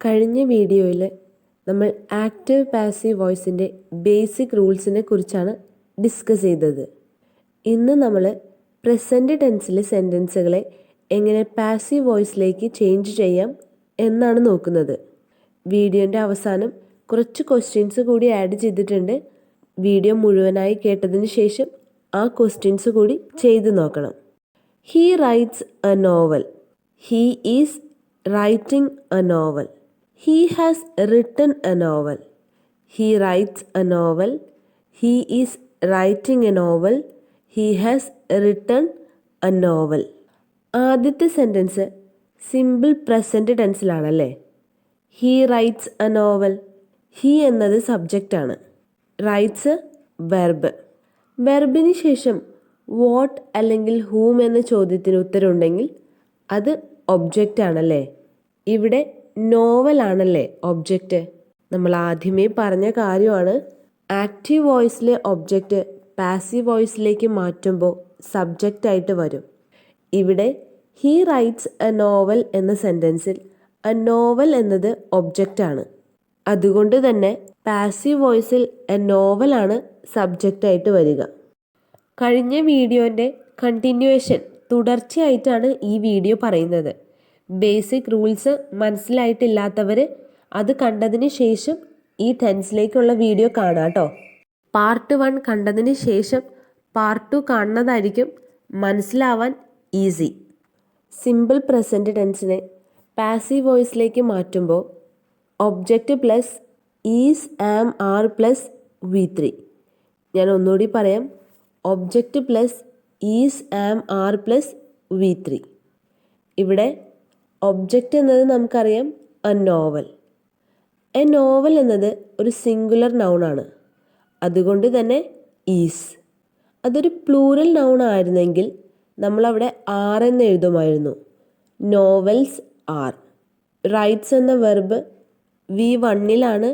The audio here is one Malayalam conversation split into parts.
കഴിഞ്ഞ വീഡിയോയിൽ നമ്മൾ ആക്റ്റീവ് പാസീവ് വോയിസിൻ്റെ ബേസിക് റൂൾസിനെ കുറിച്ചാണ് ഡിസ്കസ് ചെയ്തത്. ഇന്ന് നമ്മൾ പ്രസൻറ്റ് ടെൻസിലെ സെൻറ്റൻസുകളെ എങ്ങനെ പാസീവ് വോയിസിലേക്ക് ചേഞ്ച് ചെയ്യാം എന്നാണ് നോക്കുന്നത്. വീഡിയോൻ്റെ അവസാനം കുറച്ച് ക്വസ്റ്റ്യൻസ് കൂടി ആഡ് ചെയ്തിട്ടുണ്ട്. വീഡിയോ മുഴുവനായി കേട്ടതിന് ശേഷം ആ ക്വസ്റ്റ്യൻസ് കൂടി ചെയ്ത് നോക്കണം. He writes a novel. He is writing a novel. He has written a novel. He writes a novel. He is writing a novel. He has written a novel. ആദ്യത്തെ സെൻറ്റൻസ് സിമ്പിൾ പ്രസൻറ്റ് ടെൻസിലാണല്ലേ. He writes a novel. He എന്നത് സബ്ജക്റ്റാണ്. Rights verb. വെർബിന് ശേഷം വാട്ട് അല്ലെങ്കിൽ ഹൂം എന്ന ചോദ്യത്തിന് ഉത്തരവുണ്ടെങ്കിൽ അത് ഒബ്ജക്റ്റ് ആണല്ലേ. ഇവിടെ നോവലാണല്ലേ ഒബ്ജക്റ്റ്. നമ്മൾ ആദ്യമേ പറഞ്ഞ കാര്യമാണ്, ആക്റ്റീവ് വോയിസിലെ ഒബ്ജക്റ്റ് പാസീവ് വോയിസിലേക്ക് മാറ്റുമ്പോൾ സബ്ജക്റ്റായിട്ട് വരും. ഇവിടെ ഹീ റൈറ്റ്സ് എ നോവൽ എന്ന സെൻറ്റൻസിൽ എ നോവൽ എന്നത് ഒബ്ജക്റ്റാണ്. അതുകൊണ്ട് തന്നെ പാസീവ് വോയിസിൽ എ നോവലാണ് സബ്ജക്റ്റായിട്ട് വരിക. കഴിഞ്ഞ വീഡിയോൻ്റെ കണ്ടിന്യൂവേഷൻ തുടർച്ചയായിട്ടാണ് ഈ വീഡിയോ പറയുന്നത്. ബേസിക് റൂൾസ് മനസ്സിലായിട്ടില്ലാത്തവർ അത് കണ്ടതിന് ശേഷം ഈ ടെൻസിലേക്കുള്ള വീഡിയോ കാണാം കേട്ടോ. പാർട്ട് 1 കണ്ടതിന് ശേഷം പാർട്ട് 2 കാണുന്നതായിരിക്കും മനസ്സിലാവാൻ ഈസി. സിമ്പിൾ പ്രസൻറ്റ് ടെൻസിനെ പാസീവ് വോയിസിലേക്ക് മാറ്റുമ്പോൾ object plus is am are plus V3. ഞാൻ ഒന്നുകൂടി പറയാം. Object plus is am are plus V3. ഇവിടെ ഒബ്ജക്റ്റ് എന്നത് നമുക്കറിയാം എ നോവൽ. എ നോവൽ എന്നത് ഒരു സിംഗുലർ നൗണാണ്. അതുകൊണ്ട് തന്നെ ഈസ്. അതൊരു പ്ലൂറൽ നൗൺ ആയിരുന്നെങ്കിൽ നമ്മളവിടെ ആർ എന്ന് എഴുതുമായിരുന്നു. Novels are. റൈറ്റ്സ് എന്ന വെർബ് V1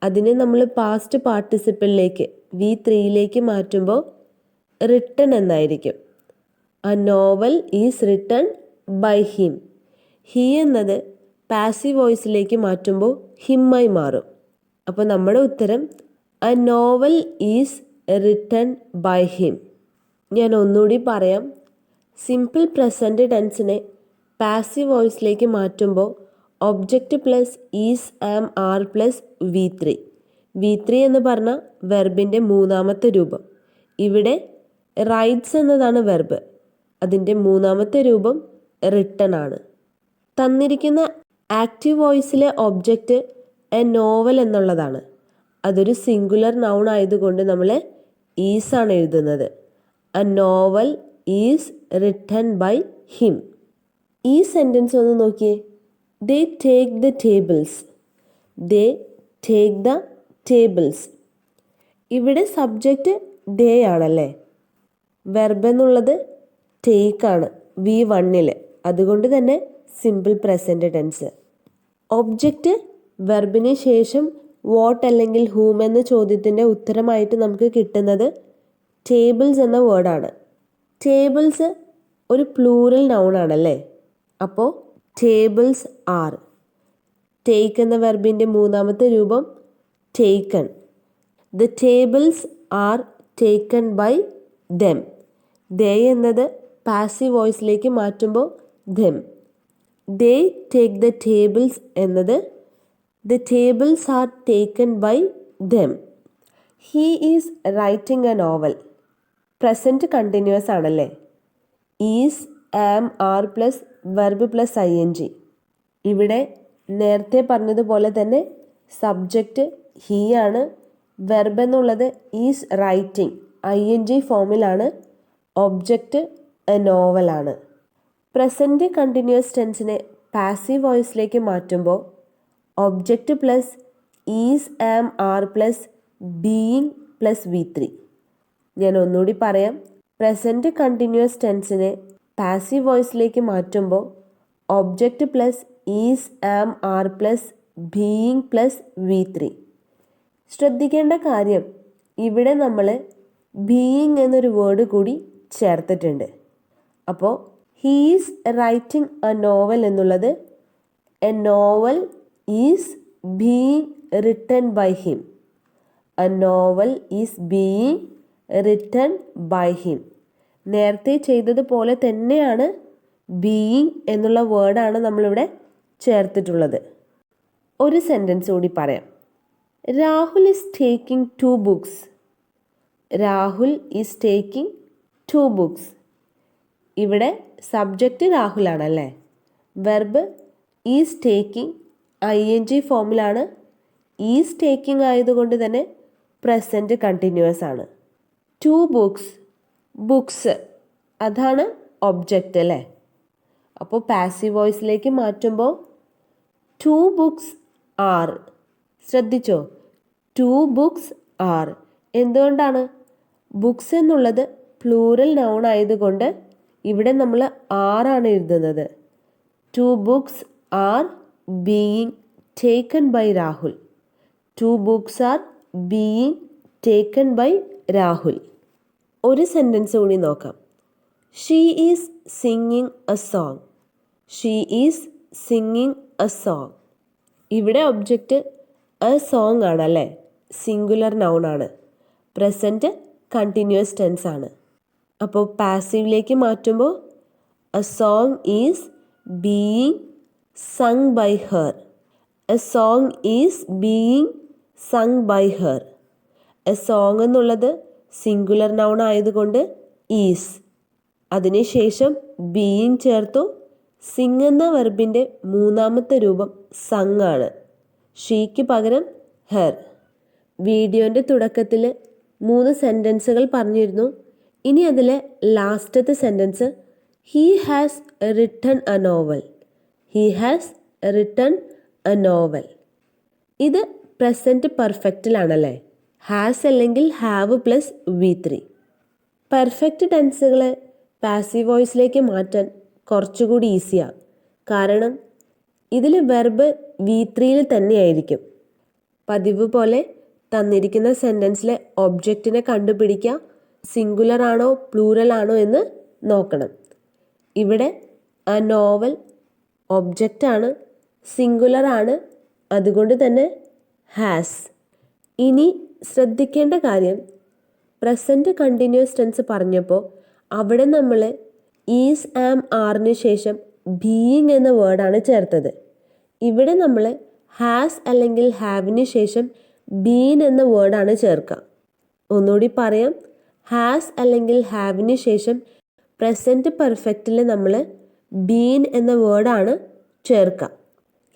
അതിനെ നമ്മൾ പാസ്റ്റ് പാർട്ടിസിപ്പിളിലേക്ക് V3 മാറ്റുമ്പോൾ റിട്ടൺ എന്നായിരിക്കും. A novel is written by him. He എന്നത് പാസീവ് വോയിസിലേക്ക് മാറ്റുമ്പോൾ ഹിമ്മായി മാറും. അപ്പോൾ നമ്മുടെ ഉത്തരം എ നോവൽ ഈസ് റിട്ടൺ ബൈ ഹിം. ഞാൻ ഒന്നുകൂടി പറയാം. സിമ്പിൾ പ്രസൻറ്റ് ടെൻസിനെ പാസീവ് വോയിസിലേക്ക് മാറ്റുമ്പോൾ object plus is am are plus V3. V3 എന്ന് പറഞ്ഞാൽ വെർബിൻ്റെ മൂന്നാമത്തെ രൂപം. ഇവിടെ റൈറ്റ്സ് എന്നതാണ് വെർബ്. അതിൻ്റെ മൂന്നാമത്തെ രൂപം റിട്ടൺ ആണ്. തന്നിരിക്കുന്ന ആക്റ്റീവ് വോയിസിലെ ഒബ്ജക്റ്റ് എ നോവൽ എന്നുള്ളതാണ്. അതൊരു സിംഗുലർ നൗൺ ആയതുകൊണ്ട് നമ്മൾ ഈസാണ് എഴുതുന്നത്. A novel is written by him. ഈ സെൻറ്റൻസ് ഒന്ന് നോക്കിയേ. They take the tables. They take the tables. ഇവിടെ സബ്ജക്റ്റ് ദേ ആണല്ലേ. വെർബ് എന്നുള്ളത് ടേക്ക് ആണ് V1. അതുകൊണ്ട് തന്നെ സിമ്പിൾ പ്രസൻറ്റ് ടെൻസ്. ഒബ്ജക്റ്റ് വെർബിന് ശേഷം വാട്ട് അല്ലെങ്കിൽ ഹൂം എന്ന ചോദ്യത്തിൻ്റെ ഉത്തരമായിട്ട് നമുക്ക് കിട്ടുന്നത് ടേബിൾസ് എന്ന വേർഡാണ്. ടേബിൾസ് ഒരു പ്ലൂറൽ നൗൺ ആണല്ലേ. അപ്പോൾ ടേബിൾസ് ആർ. ടേക്ക് എന്ന വെർബിൻ്റെ മൂന്നാമത്തെ രൂപം taken. The tables are taken by them. They എന്നത് പാസീവ് വോയിസിലേക്ക് മാറ്റുമ്പോൾ them. They take the tables എന്നത് the tables are taken by them. He is writing a novel. Present continuous ആണല്ലേ. Is am are plus verb plus ING. ഇവിടെ നേരത്തെ പറഞ്ഞതുപോലെ തന്നെ സബ്ജക്റ്റ് ഹീ ആണ്. വെർബ് എന്നുള്ളത് ഈസ് റൈറ്റിംഗ് ING ഫോമിലാണ്. ഒബ്ജക്റ്റ് എ നോവലാണ്. പ്രസൻറ്റ് കണ്ടിന്യൂസ് ടെൻസിനെ പാസീവ് വോയിസിലേക്ക് മാറ്റുമ്പോൾ object plus is am are plus being plus V3. ഞാൻ ഒന്നുകൂടി പറയാം. പ്രസൻറ്റ് കണ്ടിന്യൂസ് ടെൻസിനെ പാസീവ് വോയിസിലേക്ക് മാറ്റുമ്പോൾ object plus is am are plus being plus V3. ശ്രദ്ധിക്കേണ്ട കാര്യം, ഇവിടെ നമ്മൾ ബീയിങ് എന്നൊരു വേർഡ് കൂടി ചേർത്തിട്ടുണ്ട്. അപ്പോൾ he is writing a novel എന്നുള്ളത് a novel is being written by him. A novel is being written by him. നേരത്തെ ചെയ്തതുപോലെ തന്നെയാണ് ബീയിങ് എന്നുള്ള വേർഡാണ് നമ്മളിവിടെ ചേർത്തിട്ടുള്ളത്. ഒരു സെൻറ്റൻസ് കൂടി പറയാം. Rahul is taking 2 books. Rahul is taking 2 books. ഇവിടെ സബ്ജക്റ്റ് രാഹുലാണല്ലേ. വെർബ് ഈസ് ടേക്കിംഗ് ING ഫോമിലാണ്. ഈസ് ടേക്കിംഗ് ആയതുകൊണ്ട് തന്നെ പ്രസൻറ്റ് കണ്ടിന്യൂസ് ആണ്. 2 ബുക്സ്, ബുക്സ് അതാണ് ഒബ്ജക്റ്റ് അല്ലേ. അപ്പോൾ പാസീവ് വോയിസിലേക്ക് മാറ്റുമ്പോൾ 2 ബുക്സ് ആർ. ശ്രദ്ധിച്ചോ, 2 ബുക്സ് ആർ. എന്തുകൊണ്ടാണ്? ബുക്സ് എന്നുള്ളത് പ്ലൂറൽ നൗൺ ആയതുകൊണ്ട് ഇവിടെ നമ്മൾ ആറാണ് എഴുതുന്നത്. 2 books are being taken by Rahul. 2 books are being taken by Rahul. ഒരു സെൻറ്റൻസ് കൂടി നോക്കാം. She is singing a song. She is singing a song. ഇവിടെ ഒബ്ജക്റ്റ് എ സോങ് ആണല്ലേ. സിംഗുലർ നൗൺ ആണ്. പ്രസൻറ്റ് കണ്ടിന്യൂസ് ടെൻസ് ആണ്. അപ്പോൾ പാസീവിലേക്ക് മാറ്റുമ്പോൾ a song is being sung by her. A song is being sung by her. A song എന്നുള്ളത് സിംഗുലർ നൗൺ ആയതുകൊണ്ട് ഈസ്, അതിനുശേഷം ബീയിങ് ചേർത്തു. സിംഗ് എന്ന വെർബിൻ്റെ മൂന്നാമത്തെ രൂപം സങ് ആണ്. ഷീക്ക് പകരം ഹെർ. വീഡിയോൻ്റെ തുടക്കത്തിൽ 3 സെൻറ്റൻസുകൾ പറഞ്ഞിരുന്നു. ഇനി അതിലെ ലാസ്റ്റത്തെ sentence he has written a novel. He has written a novel. ഇത് പ്രസൻറ്റ് പെർഫെക്റ്റിലാണല്ലേ. ഹാസ് അല്ലെങ്കിൽ ഹാവ് പ്ലസ് V3. പെർഫെക്റ്റ് ടെൻസുകളെ പാസീവ് വോയിസിലേക്ക് മാറ്റാൻ കുറച്ചുകൂടി ഈസിയാണ്. കാരണം ഇതിൽ വെർബ് V3യിൽ തന്നെയായിരിക്കും. പതിവ് പോലെ തന്നിരിക്കുന്ന സെൻറ്റൻസിലെ ഒബ്ജക്റ്റിനെ കണ്ടുപിടിക്കുക. സിംഗുലർ ആണോ പ്ലൂറൽ ആണോ എന്ന് നോക്കണം. ഇവിടെ ആ നോവൽ ഒബ്ജക്റ്റാണ്, സിംഗുലർ ആണ്, അതുകൊണ്ട് തന്നെ ഹാസ്. ഇനി ശ്രദ്ധിക്കേണ്ട കാര്യം, പ്രസൻറ്റ് കണ്ടിന്യൂസ് ടെൻസ് പറഞ്ഞപ്പോൾ അവിടെ നമ്മൾ ഈസ് ആം ആറിന് ശേഷം ബീയിങ് എന്ന വേർഡാണ് ചേർത്തത്. ഇവിടെ നമ്മൾ ഹാസ് അല്ലെങ്കിൽ ഹാവിന് ശേഷം ബീൻ എന്ന വേർഡാണ് ചേർക്കുക. ഒന്നുകൂടി പറയാം. ഹാസ് അല്ലെങ്കിൽ ഹാവിന് ശേഷം പ്രസൻറ്റ് പെർഫെക്റ്റിൽ നമ്മൾ ബീൻ എന്ന വേർഡാണ് ചേർക്കുക.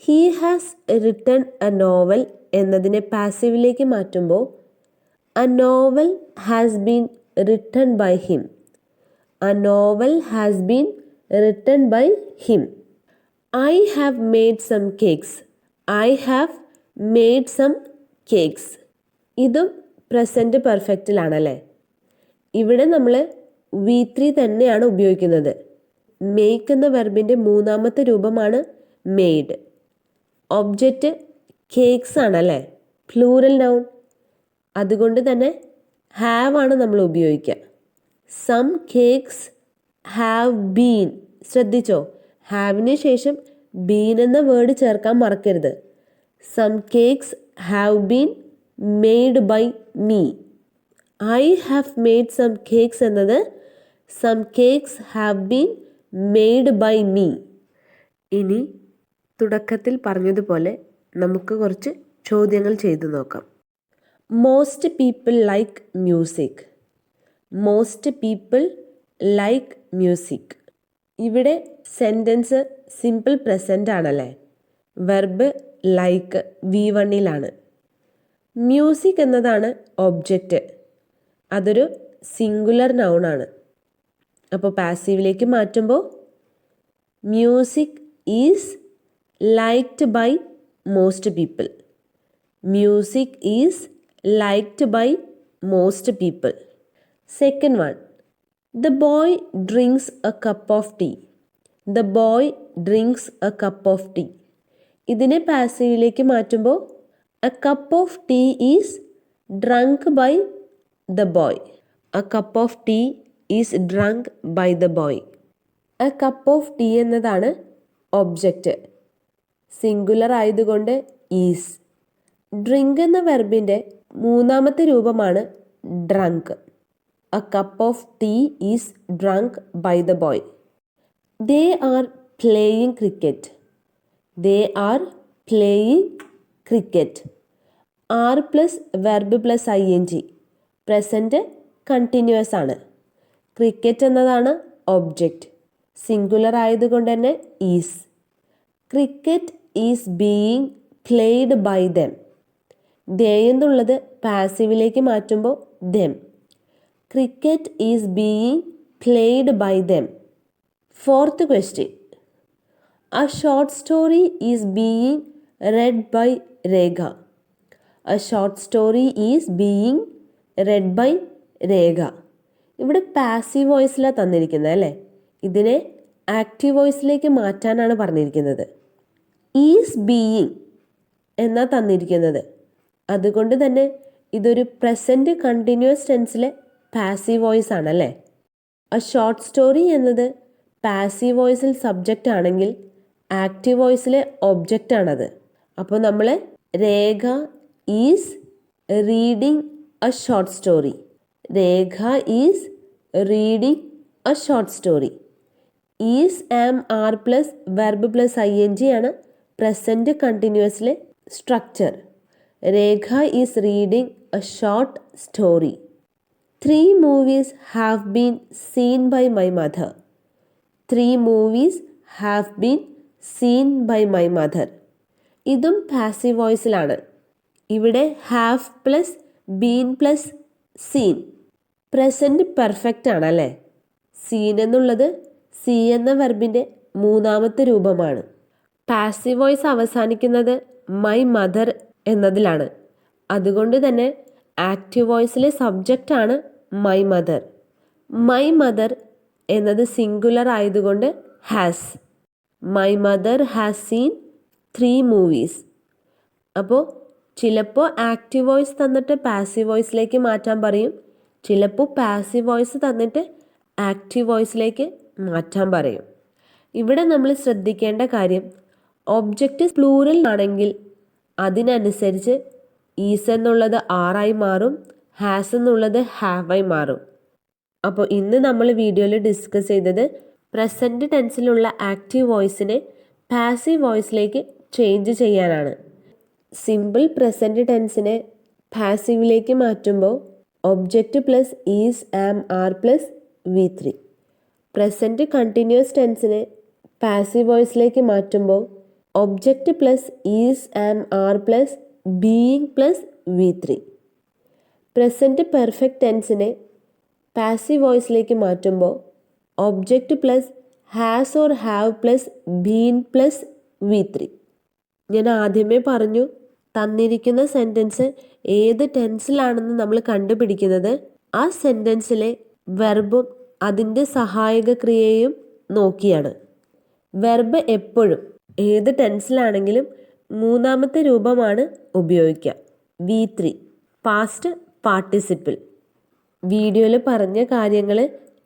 He has written a novel എന്നതിനെ പാസീവിലേക്ക് മാറ്റുമ്പോൾ a novel has been written by him. A novel has been written by him. I have made some cakes. I have made some cakes. ഇതും പ്രസൻറ്റ് പെർഫെക്റ്റിലാണല്ലേ. ഇവിടെ നമ്മൾ V3 തന്നെയാണ് ഉപയോഗിക്കുന്നത്. മേക്ക് എന്ന വെർബിൻ്റെ മൂന്നാമത്തെ രൂപമാണ് മെയ്ഡ്. ഒബ്ജക്റ്റ് കേക്ക്സ് ആണല്ലേ, പ്ലൂറൽ നൗൺ. അതുകൊണ്ട് തന്നെ ഹാവ് ആണ് നമ്മൾ ഉപയോഗിക്കുക. Some cakes have been. ശ്രദ്ധിച്ചോ, ഹാവിന് ശേഷം ബീൻ എന്ന വേർഡ് ചേർക്കാൻ മറക്കരുത്. Some cakes have been made by me. I have made some cakes എന്നത് some cakes have been made by me. ഇനി തുടക്കത്തിൽ പറഞ്ഞതുപോലെ നമുക്ക് കുറച്ച് ചോദ്യങ്ങൾ ചെയ്തു നോക്കാം. Most people like music. Most people like music. ഇവിടെ സെൻറ്റൻസ് സിമ്പിൾ പ്രസൻ്റ് ആണല്ലേ. വെർബ് ലൈക്ക് V1ലാണ്. മ്യൂസിക് എന്നതാണ് ഒബ്ജക്റ്റ്. അതൊരു സിംഗുലർ നൗൺ ആണ്. അപ്പോൾ പാസീവിലേക്ക് മാറ്റുമ്പോൾ music is liked by most people. Music is liked by most people. Second one, the boy drinks a cup of tea. The boy drinks a cup of tea. ഇതിനെ പാസീവിലേക്ക് മാറ്റുമ്പോൾ a cup of tea is drunk by the boy. A cup of tea is drunk by the boy. A cup of tea എന്നതാണ് ഒബ്ജക്റ്റ്. സിംഗുലർ ആയതുകൊണ്ട് ഈസ്. ഡ്രിങ്ക് എന്ന വെർബിൻ്റെ മൂന്നാമത്തെ രൂപമാണ് drunk. A cup of tea is drunk by the boy. They are playing cricket. They are playing cricket. Are plus verb plus ING present continuous ആണ്. ക്രിക്കറ്റ് എന്നതാണ് ഒബ്ജക്റ്റ്. സിംഗുലർ ആയതുകൊണ്ട് തന്നെ is. Cricket is being played by them. They എന്നുള്ളത് പാസീവിലേക്ക് മാറ്റുമ്പോൾ them. Cricket is being played by them. Fourth question. A short story is being read by Rekha. A short story is being read by രേഖ. ഇവിടെ പാസീവ് വോയിസിലാണ് തന്നിരിക്കുന്നത് അല്ലേ. ഇതിനെ ആക്റ്റീവ് വോയിസിലേക്ക് മാറ്റാനാണ് പറഞ്ഞിരിക്കുന്നത്. ഈസ് ബീയിങ് എന്നാ തന്നിരിക്കുന്നത്. അതുകൊണ്ട് തന്നെ ഇതൊരു പ്രസൻറ്റ് കണ്ടിന്യൂസ് ടെൻസിലെ പാസീവ് വോയിസ് ആണല്ലേ. എ ഷോർട്ട് സ്റ്റോറി എന്നത് പാസീവ് വോയിസിൽ സബ്ജക്റ്റ് ആണെങ്കിൽ ആക്റ്റീവ് വോയിസിലെ ഒബ്ജക്റ്റ് ആണത്. അപ്പോൾ നമ്മൾ Rekha is reading a short story. Rekha is reading a short story. Is are plus verb plus ING ആണ് പ്രസൻറ്റ് കണ്ടിന്യൂസിലെ structure. Rekha is reading a short story. 3 movies have been seen by my mother. 3 movies have been seen by my mother. ഇതും പാസീവ് വോയിസിലാണ്. ഇവിടെ have plus been plus seen present perfect ആണല്ലേ. സീൻ എന്നുള്ളത് സി എന്ന വെർബിൻ്റെ മൂന്നാമത്തെ രൂപമാണ്. പാസീവ് വോയിസ് അവസാനിക്കുന്നത് മൈ മദർ എന്നതിലാണ്. അതുകൊണ്ട് തന്നെ ആക്റ്റീവ് വോയിസിലെ സബ്ജക്റ്റ് ആണ് മൈ മദർ. മൈ മദർ എന്നത് സിംഗുലർ ആയതുകൊണ്ട് has. My mother has seen 3 movies. അപ്പോൾ ചിലപ്പോൾ ആക്റ്റീവ് വോയിസ് തന്നിട്ട് പാസീവ് വോയിസിലേക്ക് മാറ്റാൻ പറയും. ചിലപ്പോൾ പാസീവ് വോയിസ് തന്നിട്ട് ആക്റ്റീവ് വോയിസിലേക്ക് മാറ്റാൻ പറയും. ഇവിടെ നമ്മൾ ശ്രദ്ധിക്കേണ്ട കാര്യം, ഒബ്ജക്റ്റ് പ്ലൂറൽ ആണെങ്കിൽ അതിനനുസരിച്ച് ഈസ് എന്നുള്ളത് ആറായി മാറും, ഹാസ് എന്നുള്ളത് ഹാവായി മാറും. അപ്പോൾ ഇന്ന് നമ്മൾ വീഡിയോയിൽ ഡിസ്കസ് ചെയ്തത് പ്രസൻറ്റ് ടെൻസിലുള്ള ആക്റ്റീവ് വോയിസിനെ പാസീവ് വോയിസിലേക്ക് ചേഞ്ച് ചെയ്യാനാണ്. സിമ്പിൾ പ്രസൻറ്റ് ടെൻസിനെ പാസീവിലേക്ക് മാറ്റുമ്പോൾ object plus is are plus V3. Present continuous ടെൻസിനെ പാസീവ് വോയിസിലേക്ക് മാറ്റുമ്പോൾ object plus is are plus being plus V3. Present perfect ടെൻസിനെ പാസീവ് വോയിസിലേക്ക് മാറ്റുമ്പോൾ object plus has or have plus been plus V3. ഞാൻ ആദ്യമേ പറഞ്ഞു, തന്നിരിക്കുന്ന സെൻറ്റൻസ് ഏത് ടെൻസിലാണെന്ന് നമ്മൾ കണ്ടുപിടിക്കുന്നത് ആ സെൻറ്റൻസിലെ വെർബും അതിൻ്റെ സഹായക ക്രിയയും നോക്കിയാണ്. വെർബ് എപ്പോഴും ഏത് ടെൻസിലാണെങ്കിലും മൂന്നാമത്തെ രൂപമാണ് ഉപയോഗിക്കുക, V3, പാസ്റ്റ് പാർട്ടിസിപ്പിൾ. വീഡിയോയിൽ പറഞ്ഞ കാര്യങ്ങൾ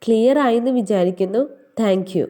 ക്ലിയർ ആയെന്ന് വിചാരിക്കുന്നു. Thank you.